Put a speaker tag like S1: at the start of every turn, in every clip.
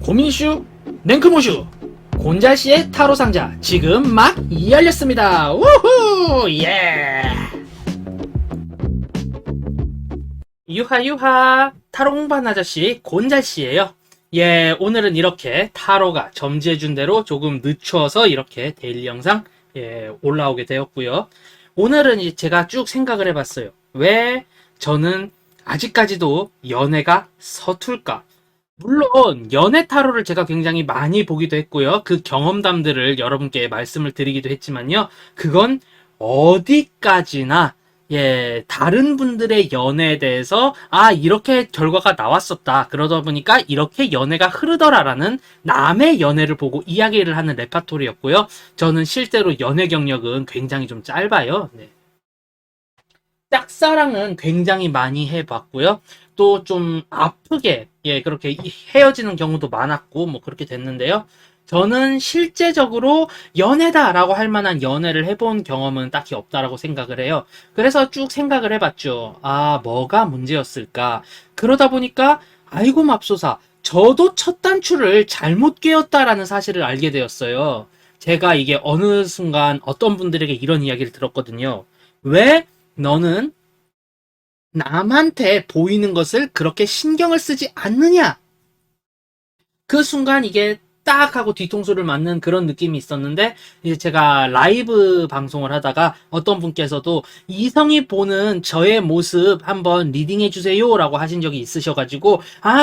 S1: 고민슈 냉크모슈 곤잘씨의 타로 상자 지금 막 열렸습니다. 우후 예. 유하 타로 공부한 아저씨 곤잘씨예요. 예, 오늘은 이렇게 타로가 점지해준 대로 조금 늦춰서 이렇게 데일리 영상 올라오게 되었고요. 오늘은 이제 제가 쭉 생각을 해봤어요. 왜 저는 아직까지도 연애가 서툴까? 물론 연애 타로를 제가 굉장히 많이 보기도 했고요. 그 경험담들을 여러분께 말씀을 드리기도 했지만요. 그건 어디까지나 다른 분들의 연애에 대해서 이렇게 결과가 나왔었다. 그러다 보니까 이렇게 연애가 흐르더라라는 남의 연애를 보고 이야기를 하는 레파토리였고요. 저는 실제로 연애 경력은 굉장히 좀 짧아요. 네. 짝사랑은 굉장히 많이 해봤고요. 또 좀 아프게 그렇게 헤어지는 경우도 많았고 뭐 그렇게 됐는데요. 저는 실제적으로 연애다라고 할 만한 연애를 해본 경험은 딱히 없다라고 생각을 해요. 그래서 쭉 생각을 해봤죠. 뭐가 문제였을까? 그러다 보니까 아이고 맙소사 저도 첫 단추를 잘못 꿰었다라는 사실을 알게 되었어요. 제가 이게 어느 순간 어떤 분들에게 이런 이야기를 들었거든요. 왜 너는 남한테 보이는 것을 그렇게 신경을 쓰지 않느냐? 그 순간 이게 딱 하고 뒤통수를 맞는 그런 느낌이 있었는데, 이제 제가 라이브 방송을 하다가 어떤 분께서도 이성이 보는 저의 모습 한번 리딩해주세요 라고 하신 적이 있으셔가지고,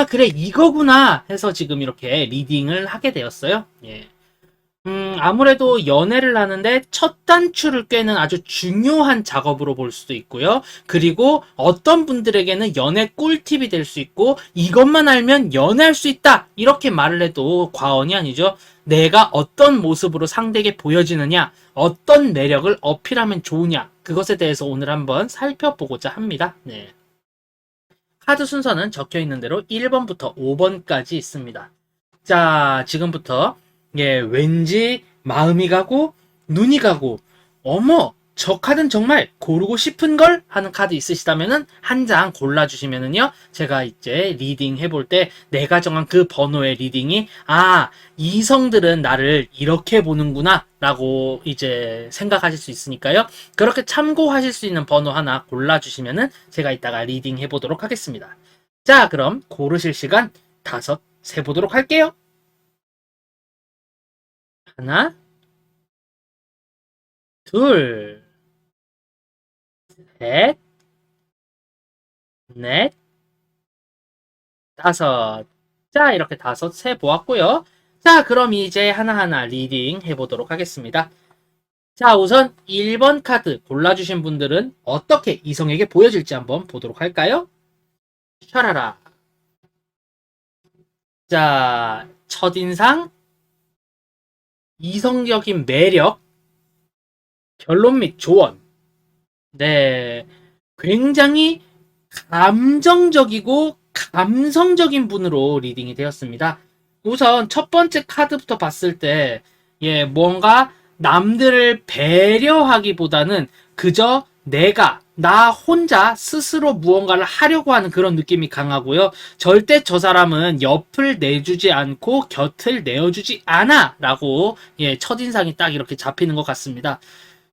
S1: 그래, 이거구나 해서 지금 이렇게 리딩을 하게 되었어요. 예. 아무래도 연애를 하는데 첫 단추를 꿰는 아주 중요한 작업으로 볼 수도 있고요. 그리고 어떤 분들에게는 연애 꿀팁이 될 수 있고 이것만 알면 연애할 수 있다 이렇게 말을 해도 과언이 아니죠. 내가 어떤 모습으로 상대에게 보여지느냐, 어떤 매력을 어필하면 좋으냐, 그것에 대해서 오늘 한번 살펴보고자 합니다. 네. 카드 순서는 적혀있는 대로 1번부터 5번까지 있습니다. 자, 지금부터 왠지 마음이 가고 눈이 가고 어머 저 카드는 정말 고르고 싶은 걸 하는 카드 있으시다면은 한 장 골라주시면은요 제가 이제 리딩 해볼 때 내가 정한 그 번호의 리딩이 이성들은 나를 이렇게 보는구나 라고 이제 생각하실 수 있으니까요 그렇게 참고하실 수 있는 번호 하나 골라주시면은 제가 이따가 리딩 해보도록 하겠습니다. 자, 그럼 고르실 시간 5 세보도록 할게요. 하나, 둘, 셋, 넷, 5. 자, 이렇게 5 세 보았고요. 자, 그럼 이제 하나하나 리딩 해보도록 하겠습니다. 자, 우선 1번 카드 골라주신 분들은 어떻게 이성에게 보여질지 한번 보도록 할까요? 샤라라. 자, 첫인상, 이성적인 매력, 결론 및 조언. 네, 굉장히 감정적이고 감성적인 분으로 리딩이 되었습니다. 우선 첫 번째 카드부터 봤을 때 뭔가 남들을 배려하기보다는 그저 나 혼자 스스로 무언가를 하려고 하는 그런 느낌이 강하고요. 절대 저 사람은 옆을 내주지 않고 곁을 내어주지 않아 라고 첫인상이 딱 이렇게 잡히는 것 같습니다.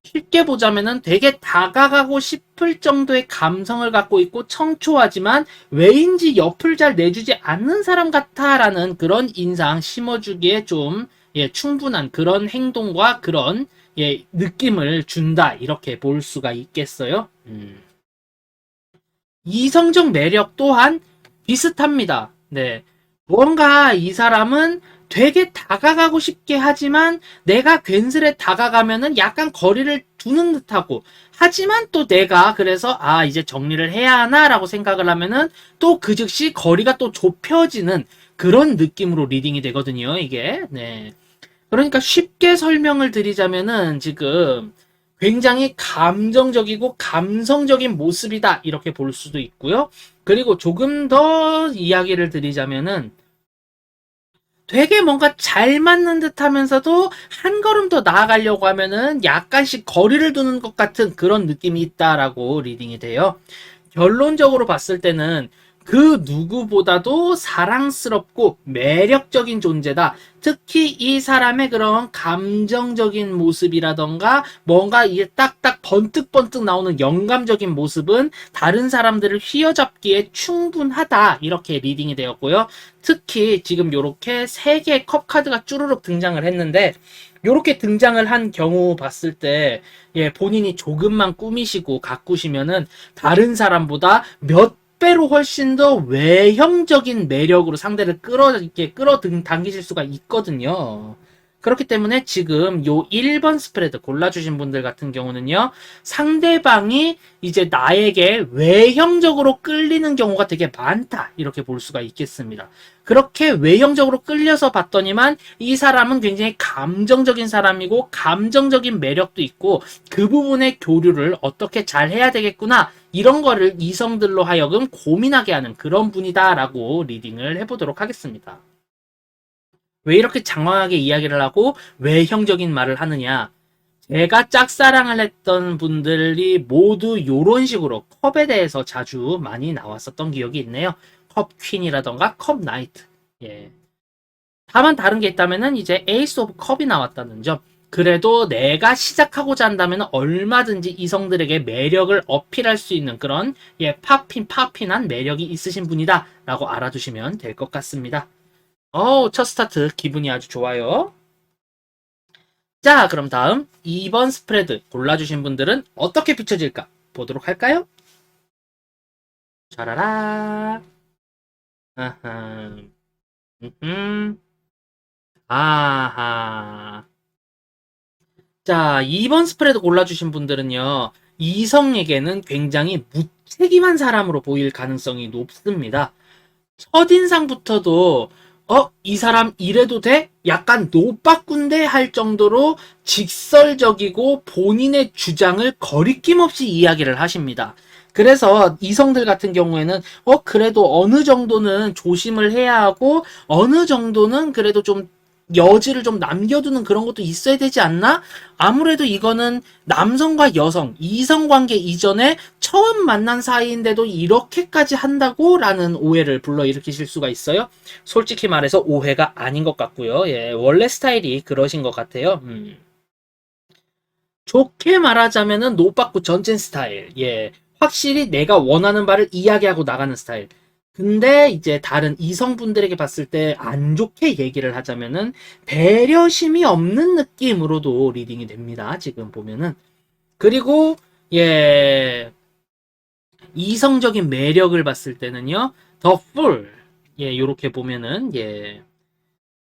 S1: 쉽게 보자면은 되게 다가가고 싶을 정도의 감성을 갖고 있고 청초하지만 왜인지 옆을 잘 내주지 않는 사람 같아라는 그런 인상 심어주기에 좀 충분한 그런 행동과 그런 느낌을 준다 이렇게 볼 수가 있겠어요. 이성적 매력 또한 비슷합니다. 네. 뭔가 이 사람은 되게 다가가고 싶게 하지만 내가 괜스레 다가가면은 약간 거리를 두는 듯하고 하지만 또 내가 그래서 이제 정리를 해야 하나라고 생각을 하면은 또 그 즉시 거리가 또 좁혀지는 그런 느낌으로 리딩이 되거든요. 이게 네. 그러니까 쉽게 설명을 드리자면은 지금 굉장히 감정적이고 감성적인 모습이다 이렇게 볼 수도 있고요. 그리고 조금 더 이야기를 드리자면은 되게 뭔가 잘 맞는 듯 하면서도 한 걸음 더 나아가려고 하면은 약간씩 거리를 두는 것 같은 그런 느낌이 있다라고 리딩이 돼요. 결론적으로 봤을 때는 그 누구보다도 사랑스럽고 매력적인 존재다. 특히 이 사람의 그런 감정적인 모습이라던가 뭔가 이게 딱딱 번뜩번뜩 나오는 영감적인 모습은 다른 사람들을 휘어잡기에 충분하다. 이렇게 리딩이 되었고요. 특히 지금 이렇게 세 개의 컵 카드가 쭈루룩 등장을 했는데 이렇게 등장을 한 경우 봤을 때 예, 본인이 조금만 꾸미시고 가꾸시면은 다른 사람보다 몇 배로 훨씬 더 외형적인 매력으로 상대를 당기실 수가 있거든요. 그렇기 때문에 지금 요 1번 스프레드 골라주신 분들 같은 경우는요, 상대방이 이제 나에게 외형적으로 끌리는 경우가 되게 많다. 이렇게 볼 수가 있겠습니다. 그렇게 외형적으로 끌려서 봤더니만 이 사람은 굉장히 감정적인 사람이고 감정적인 매력도 있고 그 부분의 교류를 어떻게 잘 해야 되겠구나. 이런 거를 이성들로 하여금 고민하게 하는 그런 분이다라고 리딩을 해보도록 하겠습니다. 왜 이렇게 장황하게 이야기를 하고 외형적인 말을 하느냐? 제가 짝사랑을 했던 분들이 모두 이런 식으로 컵에 대해서 자주 많이 나왔었던 기억이 있네요. 컵 퀸이라던가 컵 나이트. 예. 다만 다른 게 있다면은 이제 에이스 오브 컵이 나왔다는 점. 그래도 내가 시작하고자 한다면 얼마든지 이성들에게 매력을 어필할 수 있는 그런 예, 파핀한 매력이 있으신 분이다 라고 알아두시면 될 것 같습니다. 첫 스타트 기분이 아주 좋아요. 자, 그럼 다음 2번 스프레드 골라주신 분들은 어떻게 비춰질까 보도록 할까요? 짜라라. 아하. 아하. 자, 2번 스프레드 골라주신 분들은요, 이성에게는 굉장히 무책임한 사람으로 보일 가능성이 높습니다. 첫인상부터도 이 사람 이래도 돼? 약간 노빠꾼데 할 정도로 직설적이고 본인의 주장을 거리낌 없이 이야기를 하십니다. 그래서 이성들 같은 경우에는 그래도 어느 정도는 조심을 해야 하고 어느 정도는 그래도 좀 여지를 좀 남겨두는 그런 것도 있어야 되지 않나? 아무래도 이거는 남성과 여성, 이성관계 이전에 처음 만난 사이인데도 이렇게까지 한다고? 라는 오해를 불러일으키실 수가 있어요. 솔직히 말해서 오해가 아닌 것 같고요. 예, 원래 스타일이 그러신 것 같아요. 좋게 말하자면은 노빠꾸 전진 스타일. 예, 확실히 내가 원하는 바를 이야기하고 나가는 스타일. 근데 이제 다른 이성분들에게 봤을 때 안 좋게 얘기를 하자면은 배려심이 없는 느낌으로도 리딩이 됩니다. 지금 보면은. 그리고 예, 이성적인 매력을 봤을 때는요. 더 풀. 예, 요렇게 보면은 예.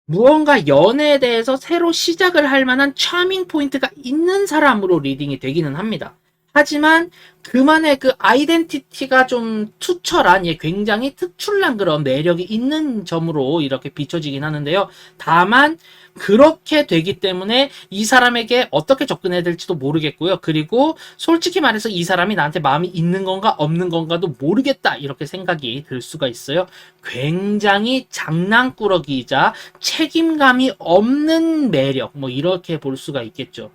S1: 무언가 연애에 대해서 새로 시작을 할 만한 차밍 포인트가 있는 사람으로 리딩이 되기는 합니다. 하지만 그만의 그 아이덴티티가 좀 투철한 예, 굉장히 특출난 그런 매력이 있는 점으로 이렇게 비춰지긴 하는데요. 다만 그렇게 되기 때문에 이 사람에게 어떻게 접근해야 될지도 모르겠고요. 그리고 솔직히 말해서 이 사람이 나한테 마음이 있는 건가 없는 건가도 모르겠다 이렇게 생각이 들 수가 있어요. 굉장히 장난꾸러기이자 책임감이 없는 매력 뭐 이렇게 볼 수가 있겠죠.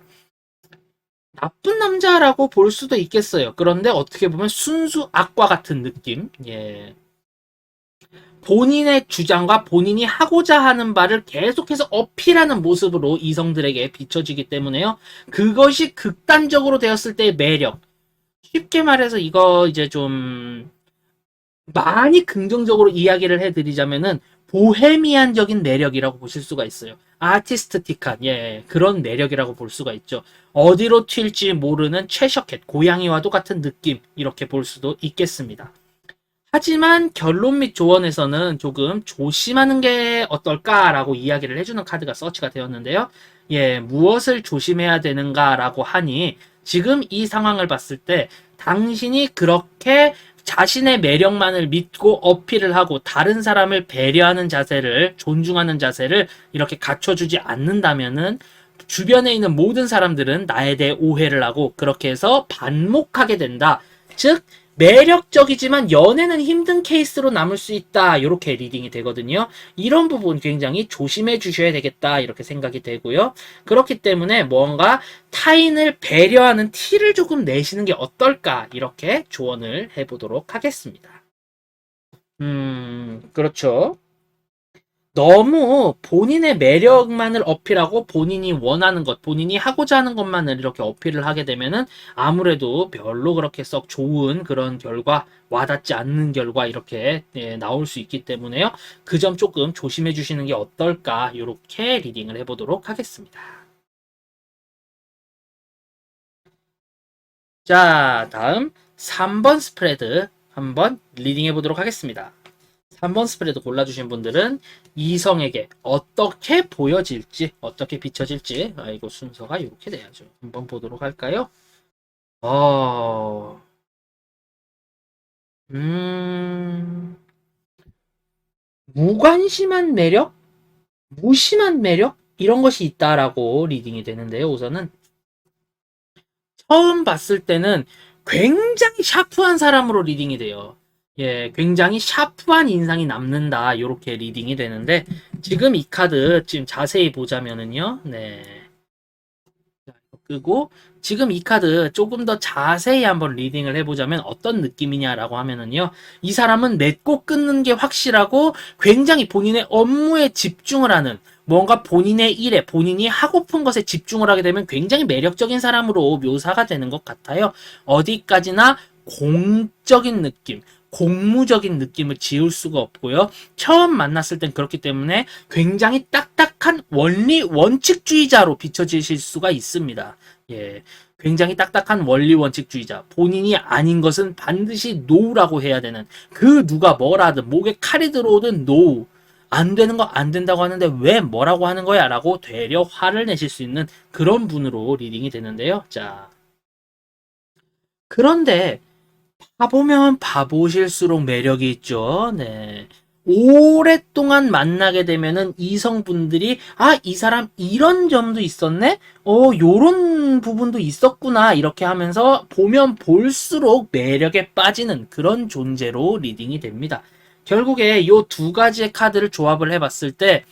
S1: 나쁜 남자라고 볼 수도 있겠어요. 그런데 어떻게 보면 순수 악과 같은 느낌. 예. 본인의 주장과 본인이 하고자 하는 바를 계속해서 어필하는 모습으로 이성들에게 비춰지기 때문에요. 그것이 극단적으로 되었을 때의 매력. 쉽게 말해서 이거 이제 좀 많이 긍정적으로 이야기를 해드리자면은 보헤미안적인 매력이라고 보실 수가 있어요. 아티스틱한 예 그런 매력이라고 볼 수가 있죠. 어디로 튈지 모르는 최셔켓 고양이와도 같은 느낌 이렇게 볼 수도 있겠습니다. 하지만 결론 및 조언에서는 조금 조심하는 게 어떨까라고 이야기를 해주는 카드가 서치가 되었는데요. 예, 무엇을 조심해야 되는가라고 하니 지금 이 상황을 봤을 때 당신이 그렇게 자신의 매력만을 믿고 어필을 하고 다른 사람을 배려하는 자세를 존중하는 자세를 이렇게 갖춰주지 않는다면은 주변에 있는 모든 사람들은 나에 대해 오해를 하고 그렇게 해서 반목하게 된다. 즉 매력적이지만 연애는 힘든 케이스로 남을 수 있다. 이렇게 리딩이 되거든요. 이런 부분 굉장히 조심해 주셔야 되겠다. 이렇게 생각이 되고요. 그렇기 때문에 뭔가 타인을 배려하는 티를 조금 내시는 게 어떨까. 이렇게 조언을 해보도록 하겠습니다. 그렇죠. 너무 본인의 매력만을 어필하고 본인이 원하는 것, 본인이 하고자 하는 것만을 이렇게 어필을 하게 되면은 아무래도 별로 그렇게 썩 좋은 그런 결과, 와닿지 않는 결과 이렇게 나올 수 있기 때문에요. 그 점 조금 조심해 주시는 게 어떨까, 이렇게 리딩을 해보도록 하겠습니다. 자, 다음 3번 스프레드 한번 리딩해 보도록 하겠습니다. 3번 스프레드 골라주신 분들은 이성에게 어떻게 보여질지, 어떻게 비춰질지, 이거 순서가 이렇게 돼야죠. 한번 보도록 할까요? 어, 음, 무관심한 매력? 무심한 매력? 이런 것이 있다라고 리딩이 되는데요. 우선은 처음 봤을 때는 굉장히 샤프한 사람으로 리딩이 돼요. 예, 굉장히 샤프한 인상이 남는다. 이렇게 리딩이 되는데, 지금 이 카드, 지금 자세히 보자면은요, 네. 끄고, 지금 이 카드 조금 더 자세히 한번 리딩을 해보자면 어떤 느낌이냐라고 하면은요, 이 사람은 맺고 끊는 게 확실하고 굉장히 본인의 업무에 집중을 하는, 뭔가 본인의 일에 본인이 하고픈 것에 집중을 하게 되면 굉장히 매력적인 사람으로 묘사가 되는 것 같아요. 어디까지나 공적인 느낌, 공무적인 느낌을 지울 수가 없고요. 처음 만났을 땐 그렇기 때문에 굉장히 딱딱한 원리 원칙주의자로 비춰지실 수가 있습니다. 예. 굉장히 딱딱한 원리 원칙주의자. 본인이 아닌 것은 반드시 노라고 해야 되는, 그 누가 뭐라든 목에 칼이 들어오든 노. 안 되는 거 안 된다고 하는데 왜 뭐라고 하는 거야? 라고 되려 화를 내실 수 있는 그런 분으로 리딩이 되는데요. 자. 그런데 봐보면 봐보실수록 매력이 있죠. 네. 오랫동안 만나게 되면은 이성분들이, 이 사람 이런 점도 있었네? 요런 부분도 있었구나. 이렇게 하면서 보면 볼수록 매력에 빠지는 그런 존재로 리딩이 됩니다. 결국에 요 두 가지의 카드를 조합을 해봤을 때,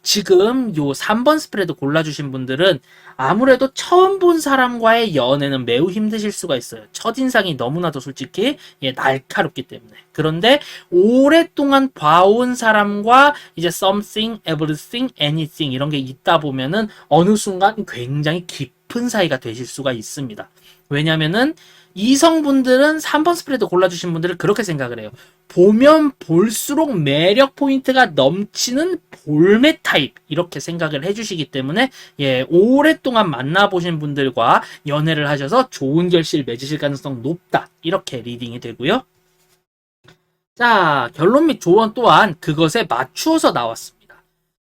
S1: 지금 요 3번 스프레드 골라주신 분들은 아무래도 처음 본 사람과의 연애는 매우 힘드실 수가 있어요. 첫인상이 너무나도 솔직히 날카롭기 때문에. 그런데 오랫동안 봐온 사람과 이제 something, everything, anything 이런 게 있다 보면은 어느 순간 굉장히 깊은 사이가 되실 수가 있습니다. 왜냐면은 이성분들은 3번 스프레드 골라주신 분들은 그렇게 생각을 해요. 보면 볼수록 매력 포인트가 넘치는 볼매 타입 이렇게 생각을 해주시기 때문에 오랫동안 만나보신 분들과 연애를 하셔서 좋은 결실 맺으실 가능성 높다 이렇게 리딩이 되고요. 자, 결론 및 조언 또한 그것에 맞추어서 나왔습니다.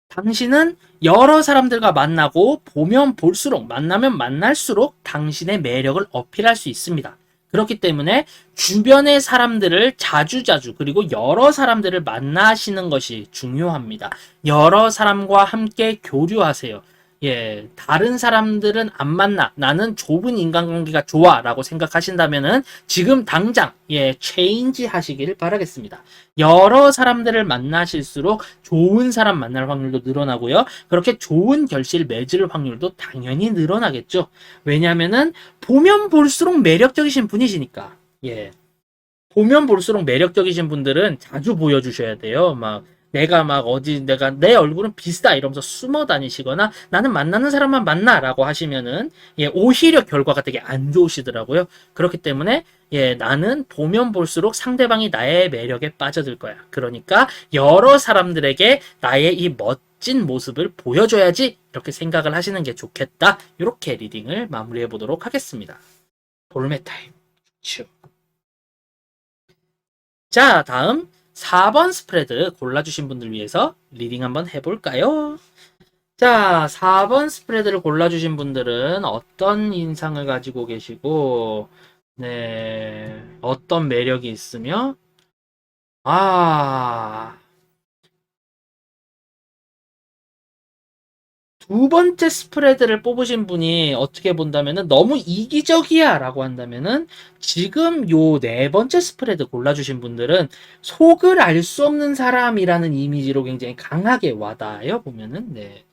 S1: 당신은 여러 사람들과 만나고 보면 볼수록 만나면 만날수록 당신의 매력을 어필할 수 있습니다. 그렇기 때문에 주변의 사람들을 자주자주 그리고 여러 사람들을 만나시는 것이 중요합니다. 여러 사람과 함께 교류하세요. 예, 다른 사람들은 안 만나. 나는 좁은 인간관계가 좋아. 라고 생각하신다면은 지금 당장, 체인지 하시길 바라겠습니다. 여러 사람들을 만나실수록 좋은 사람 만날 확률도 늘어나고요. 그렇게 좋은 결실 맺을 확률도 당연히 늘어나겠죠. 왜냐면은 보면 볼수록 매력적이신 분이시니까. 예. 보면 볼수록 매력적이신 분들은 자주 보여주셔야 돼요. 막 내가 막 어디 내가 내 얼굴은 비슷다 이러면서 숨어 다니시거나 나는 만나는 사람만 만나라고 하시면은 오히려 결과가 되게 안 좋으시더라고요. 그렇기 때문에 나는 보면 볼수록 상대방이 나의 매력에 빠져들 거야. 그러니까 여러 사람들에게 나의 이 멋진 모습을 보여줘야지 이렇게 생각을 하시는 게 좋겠다. 이렇게 리딩을 마무리해 보도록 하겠습니다. 볼메 타임. 좋죠. 자, 다음 4번 스프레드 골라주신 분들 위해서 리딩 한번 해볼까요? 자, 4번 스프레드를 골라주신 분들은 어떤 인상을 가지고 계시고, 네, 어떤 매력이 있으며, 아, 두 번째 스프레드를 뽑으신 분이 어떻게 본다면은 너무 이기적이야 라고 한다면은 지금 요 네 번째 스프레드 골라주신 분들은 속을 알 수 없는 사람이라는 이미지로 굉장히 강하게 와닿아요 보면은. 네.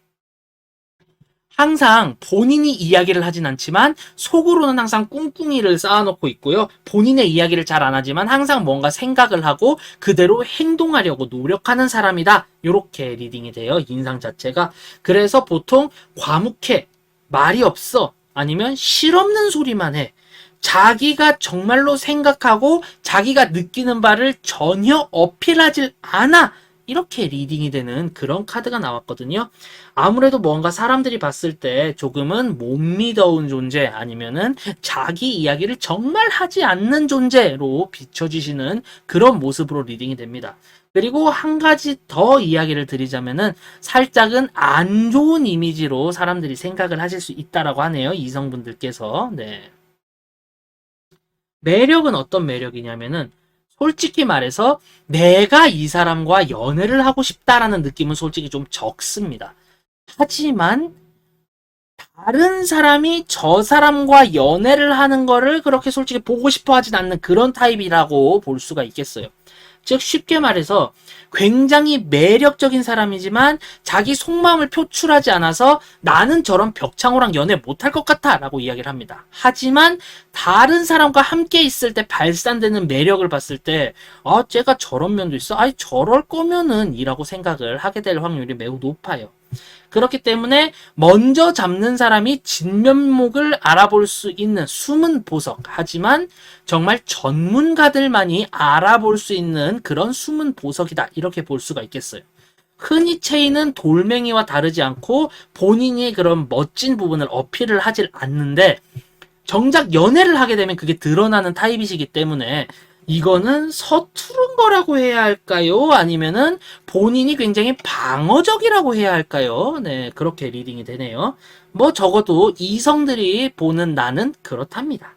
S1: 항상 본인이 이야기를 하진 않지만 속으로는 항상 꿍꿍이를 쌓아놓고 있고요. 본인의 이야기를 잘 안 하지만 항상 뭔가 생각을 하고 그대로 행동하려고 노력하는 사람이다. 이렇게 리딩이 돼요. 인상 자체가. 그래서 보통 과묵해, 말이 없어, 아니면 실없는 소리만 해. 자기가 정말로 생각하고 자기가 느끼는 바를 전혀 어필하지 않아. 이렇게 리딩이 되는 그런 카드가 나왔거든요. 아무래도 뭔가 사람들이 봤을 때 조금은 못 믿어온 존재 아니면은 자기 이야기를 정말 하지 않는 존재로 비춰지시는 그런 모습으로 리딩이 됩니다. 그리고 한 가지 더 이야기를 드리자면은 살짝은 안 좋은 이미지로 사람들이 생각을 하실 수 있다라고 하네요. 이성분들께서. 네. 매력은 어떤 매력이냐면은 솔직히 말해서 내가 이 사람과 연애를 하고 싶다라는 느낌은 솔직히 좀 적습니다. 하지만 다른 사람이 저 사람과 연애를 하는 거를 그렇게 솔직히 보고 싶어 하진 않는 그런 타입이라고 볼 수가 있겠어요. 즉 쉽게 말해서 굉장히 매력적인 사람이지만 자기 속마음을 표출하지 않아서 나는 저런 벽창호랑 연애 못할 것 같아 라고 이야기를 합니다. 하지만 다른 사람과 함께 있을 때 발산되는 매력을 봤을 때 쟤가 저런 면도 있어? 아니 저럴 거면은 이라고 생각을 하게 될 확률이 매우 높아요. 그렇기 때문에 먼저 잡는 사람이 진면목을 알아볼 수 있는 숨은 보석. 하지만 정말 전문가들만이 알아볼 수 있는 그런 숨은 보석이다. 이렇게 볼 수가 있겠어요. 흔히 체이는 돌멩이와 다르지 않고 본인이 그런 멋진 부분을 어필을 하질 않는데 정작 연애를 하게 되면 그게 드러나는 타입이시기 때문에 이거는 서투른 거라고 해야 할까요? 아니면은 본인이 굉장히 방어적이라고 해야 할까요? 네, 그렇게 리딩이 되네요. 뭐 적어도 이성들이 보는 나는 그렇답니다.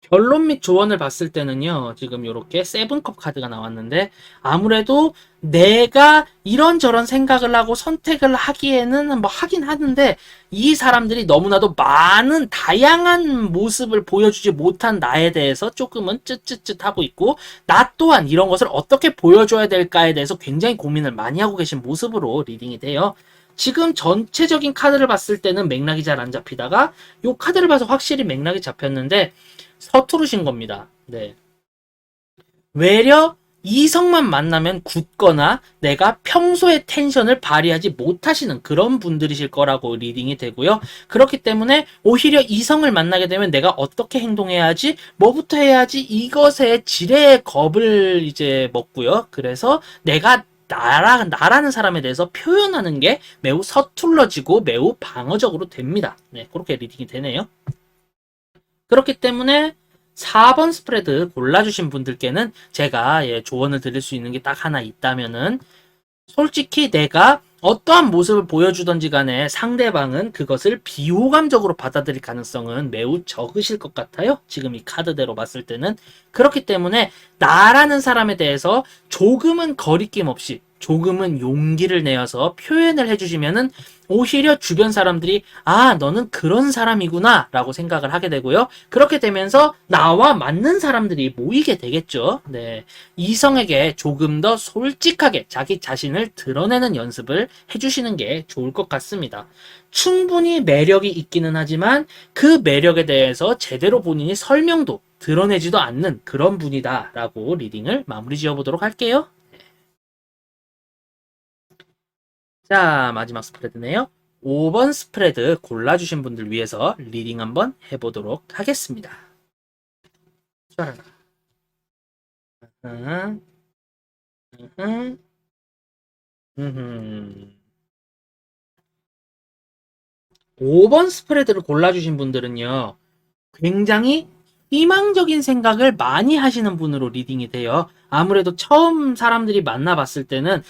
S1: 결론 및 조언을 봤을 때는요, 지금 이렇게 세븐컵 카드가 나왔는데, 아무래도 내가 이런저런 생각을 하고 선택을 하기에는 뭐 하긴 하는데, 이 사람들이 너무나도 많은 다양한 모습을 보여주지 못한 나에 대해서 조금은 쯧쯧쯧 하고 있고, 나 또한 이런 것을 어떻게 보여줘야 될까에 대해서 굉장히 고민을 많이 하고 계신 모습으로 리딩이 돼요. 지금 전체적인 카드를 봤을 때는 맥락이 잘 안 잡히다가, 이 카드를 봐서 확실히 맥락이 잡혔는데, 서투르신 겁니다. 네. 외려 이성만 만나면 굳거나 내가 평소에 텐션을 발휘하지 못하시는 그런 분들이실 거라고 리딩이 되고요. 그렇기 때문에 오히려 이성을 만나게 되면 내가 어떻게 행동해야 하지? 뭐부터 해야 하지? 이것에 지레 겁을 이제 먹고요. 그래서 내가 나라는 사람에 대해서 표현하는 게 매우 서툴러지고 매우 방어적으로 됩니다. 네, 그렇게 리딩이 되네요. 그렇기 때문에 4번 스프레드 골라주신 분들께는 제가 조언을 드릴 수 있는 게 딱 하나 있다면은 솔직히 내가 어떠한 모습을 보여주던지 간에 상대방은 그것을 비호감적으로 받아들일 가능성은 매우 적으실 것 같아요. 지금 이 카드대로 봤을 때는. 그렇기 때문에 나라는 사람에 대해서 조금은 거리낌 없이 조금은 용기를 내어서 표현을 해주시면은 오히려 주변 사람들이 너는 그런 사람이구나 라고 생각을 하게 되고요. 그렇게 되면서 나와 맞는 사람들이 모이게 되겠죠. 네. 이성에게 조금 더 솔직하게 자기 자신을 드러내는 연습을 해주시는 게 좋을 것 같습니다. 충분히 매력이 있기는 하지만 그 매력에 대해서 제대로 본인이 설명도 드러내지도 않는 그런 분이다 라고 리딩을 마무리 지어보도록 할게요. 자, 마지막 스프레드네요. 5번 스프레드 골라주신 분들 위해서 리딩 한번 해보도록 하겠습니다. 쏴라. 5번 스프레드를 골라주신 분들은요, 굉장히 희망적인 생각을 많이 하시는 분으로 리딩이 돼요. 아무래도 처음 사람들이 만나봤을 때는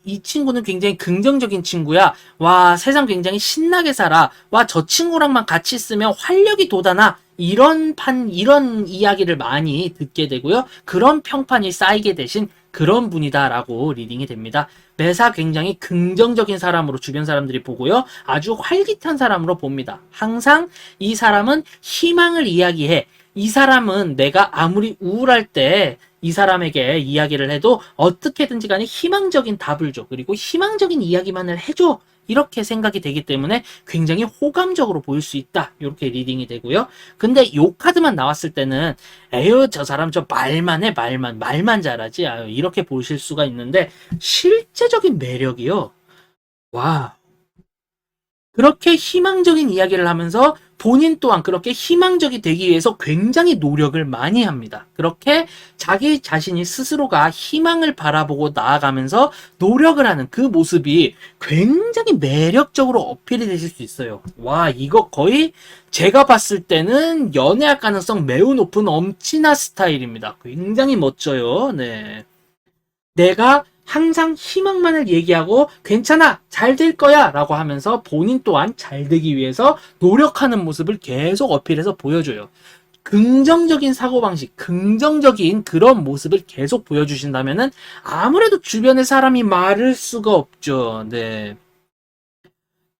S1: 이 친구는 굉장히 긍정적인 친구야. 와, 세상 굉장히 신나게 살아. 와, 저 친구랑만 같이 있으면 활력이 돋아나. 이런 이야기를 많이 듣게 되고요. 그런 평판이 쌓이게 되신 그런 분이다라고 리딩이 됩니다. 매사 굉장히 긍정적인 사람으로 주변 사람들이 보고요. 아주 활기찬 사람으로 봅니다. 항상 이 사람은 희망을 이야기해. 이 사람은 내가 아무리 우울할 때 이 사람에게 이야기를 해도 어떻게든지 간에 희망적인 답을 줘. 그리고 희망적인 이야기만을 해줘. 이렇게 생각이 되기 때문에 굉장히 호감적으로 보일 수 있다. 이렇게 리딩이 되고요. 근데 요 카드만 나왔을 때는 에휴 저 사람 저 말만 해 말만 잘하지 아유, 이렇게 보실 수가 있는데 실제적인 매력이요. 와 그렇게 희망적인 이야기를 하면서 본인 또한 그렇게 희망적이 되기 위해서 굉장히 노력을 많이 합니다. 그렇게 자기 자신이 스스로가 희망을 바라보고 나아가면서 노력을 하는 그 모습이 굉장히 매력적으로 어필이 되실 수 있어요. 와, 이거 거의 제가 봤을 때는 연애할 가능성 매우 높은 엄친아 스타일입니다. 굉장히 멋져요. 네. 내가 항상 희망만을 얘기하고 괜찮아 잘 될 거야 라고 하면서 본인 또한 잘 되기 위해서 노력하는 모습을 계속 어필해서 보여줘요. 긍정적인 사고방식, 긍정적인 그런 모습을 계속 보여주신다면은 아무래도 주변의 사람이 말을 수가 없죠. 네.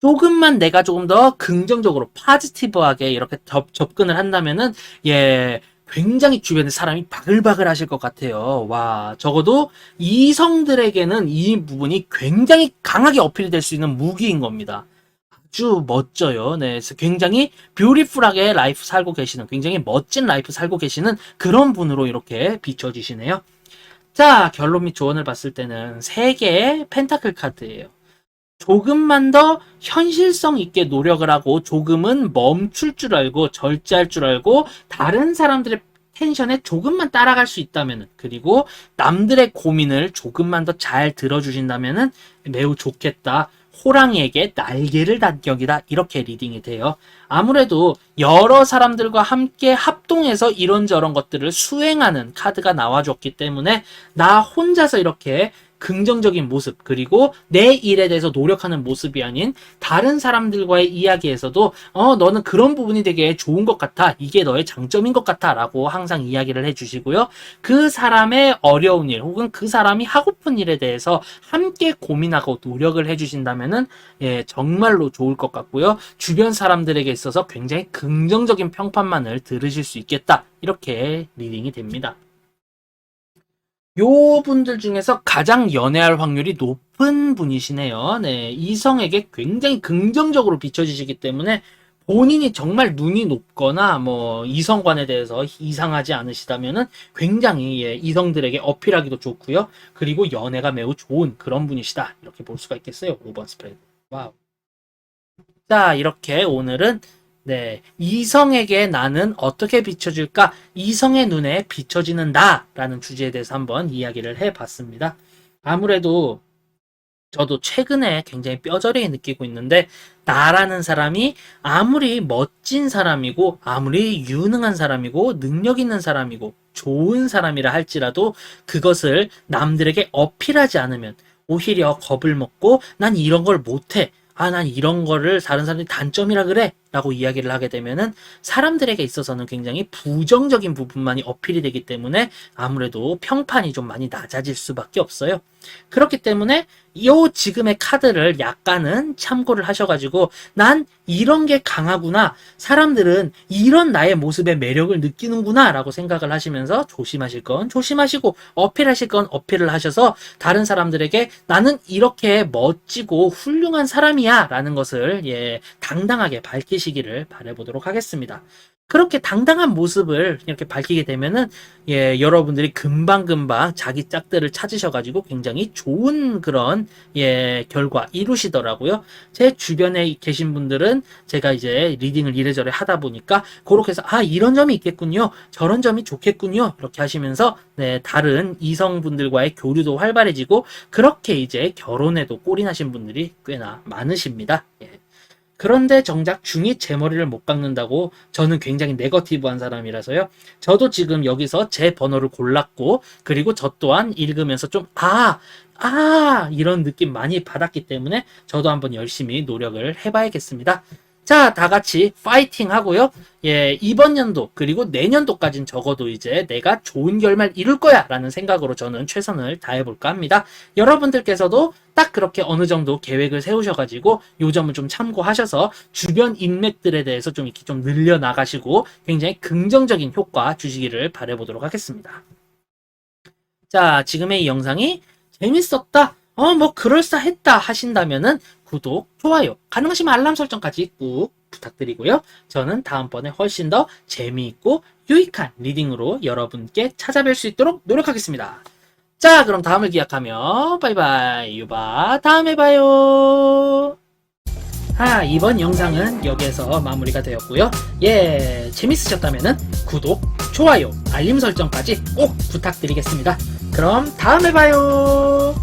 S1: 조금만 내가 조금 더 긍정적으로 파지티브하게 이렇게 접근을 한다면은 예 굉장히 주변에 사람이 바글바글 하실 것 같아요. 와 적어도 이성들에게는 이 부분이 굉장히 강하게 어필될 수 있는 무기인 겁니다. 아주 멋져요. 네, 그래서 굉장히 뷰티풀하게 라이프 살고 계시는 굉장히 멋진 라이프 살고 계시는 그런 분으로 이렇게 비춰지시네요. 자 결론 및 조언을 봤을 때는 3개의 펜타클 카드예요. 조금만 더 현실성 있게 노력을 하고 조금은 멈출 줄 알고 절제할 줄 알고 다른 사람들의 텐션에 조금만 따라갈 수 있다면 그리고 남들의 고민을 조금만 더 잘 들어주신다면 매우 좋겠다. 호랑이에게 날개를 단 격이다. 이렇게 리딩이 돼요. 아무래도 여러 사람들과 함께 합동해서 이런저런 것들을 수행하는 카드가 나와줬기 때문에 나 혼자서 이렇게 긍정적인 모습 그리고 내 일에 대해서 노력하는 모습이 아닌 다른 사람들과의 이야기에서도 너는 그런 부분이 되게 좋은 것 같아 이게 너의 장점인 것 같아 라고 항상 이야기를 해주시고요. 그 사람의 어려운 일 혹은 그 사람이 하고픈 일에 대해서 함께 고민하고 노력을 해주신다면은 예, 정말로 좋을 것 같고요. 주변 사람들에게 있어서 굉장히 긍정적인 평판만을 들으실 수 있겠다 이렇게 리딩이 됩니다. 요 분들 중에서 가장 연애할 확률이 높은 분이시네요. 네, 이성에게 굉장히 긍정적으로 비춰지시기 때문에 본인이 정말 눈이 높거나 뭐 이성관에 대해서 이상하지 않으시다면은 굉장히 예, 이성들에게 어필하기도 좋고요. 그리고 연애가 매우 좋은 그런 분이시다. 이렇게 볼 수가 있겠어요. 5번 스프레드. 와우. 자, 이렇게 오늘은 네, 이성에게 나는 어떻게 비춰질까? 이성의 눈에 비춰지는 나라는 주제에 대해서 한번 이야기를 해봤습니다. 아무래도 저도 최근에 굉장히 뼈저리게 느끼고 있는데 나라는 사람이 아무리 멋진 사람이고 아무리 유능한 사람이고 능력 있는 사람이고 좋은 사람이라 할지라도 그것을 남들에게 어필하지 않으면 오히려 겁을 먹고 난 이런 걸 못해. 난 이런 거를 다른 사람들이 단점이라 그래. 라고 이야기를 하게 되면은 사람들에게 있어서는 굉장히 부정적인 부분만이 어필이 되기 때문에 아무래도 평판이 좀 많이 낮아질 수밖에 없어요. 그렇기 때문에 요 지금의 카드를 약간은 참고를 하셔가지고 난 이런 게 강하구나. 사람들은 이런 나의 모습의 매력을 느끼는구나 라고 생각을 하시면서 조심하실 건 조심하시고 어필하실 건 어필을 하셔서 다른 사람들에게 나는 이렇게 멋지고 훌륭한 사람이야 라는 것을 예 당당하게 밝히시기를 바라보도록 하겠습니다. 그렇게 당당한 모습을 이렇게 밝히게 되면은 예, 여러분들이 금방금방 자기 짝들을 찾으셔가지고 굉장히 좋은 그런 예, 결과 이루시더라고요. 제 주변에 계신 분들은 제가 이제 리딩을 이래저래 하다 보니까 그렇게 해서 이런 점이 있겠군요. 저런 점이 좋겠군요. 이렇게 하시면서 네, 다른 이성분들과의 교류도 활발해지고 그렇게 이제 결혼에도 꼴이 나신 분들이 꽤나 많으십니다. 예. 그런데 정작 중이 제 머리를 못 깎는다고 저는 굉장히 네거티브한 사람이라서요. 저도 지금 여기서 제 번호를 골랐고 그리고 저 또한 읽으면서 좀 이런 느낌 많이 받았기 때문에 저도 한번 열심히 노력을 해봐야겠습니다. 자, 다 같이 파이팅 하고요. 예, 이번 연도 그리고 내년도까지는 적어도 이제 내가 좋은 결말 이룰 거야 라는 생각으로 저는 최선을 다해볼까 합니다. 여러분들께서도 딱 그렇게 어느 정도 계획을 세우셔가지고 요 점을 좀 참고하셔서 주변 인맥들에 대해서 좀 이렇게 좀 늘려나가시고 굉장히 긍정적인 효과 주시기를 바라보도록 하겠습니다. 자, 지금의 이 영상이 재밌었다. 뭐 그럴싸했다 하신다면은 구독, 좋아요, 가능하시면 알람 설정까지 꾹 부탁드리고요. 저는 다음번에 훨씬 더 재미있고 유익한 리딩으로 여러분께 찾아뵐 수 있도록 노력하겠습니다. 자, 그럼 다음을 기약하며 바이바이 유바 다음에 봐요. 이번 영상은 여기에서 마무리가 되었고요. 재밌으셨다면은 구독, 좋아요, 알림 설정까지 꼭 부탁드리겠습니다. 그럼 다음에 봐요.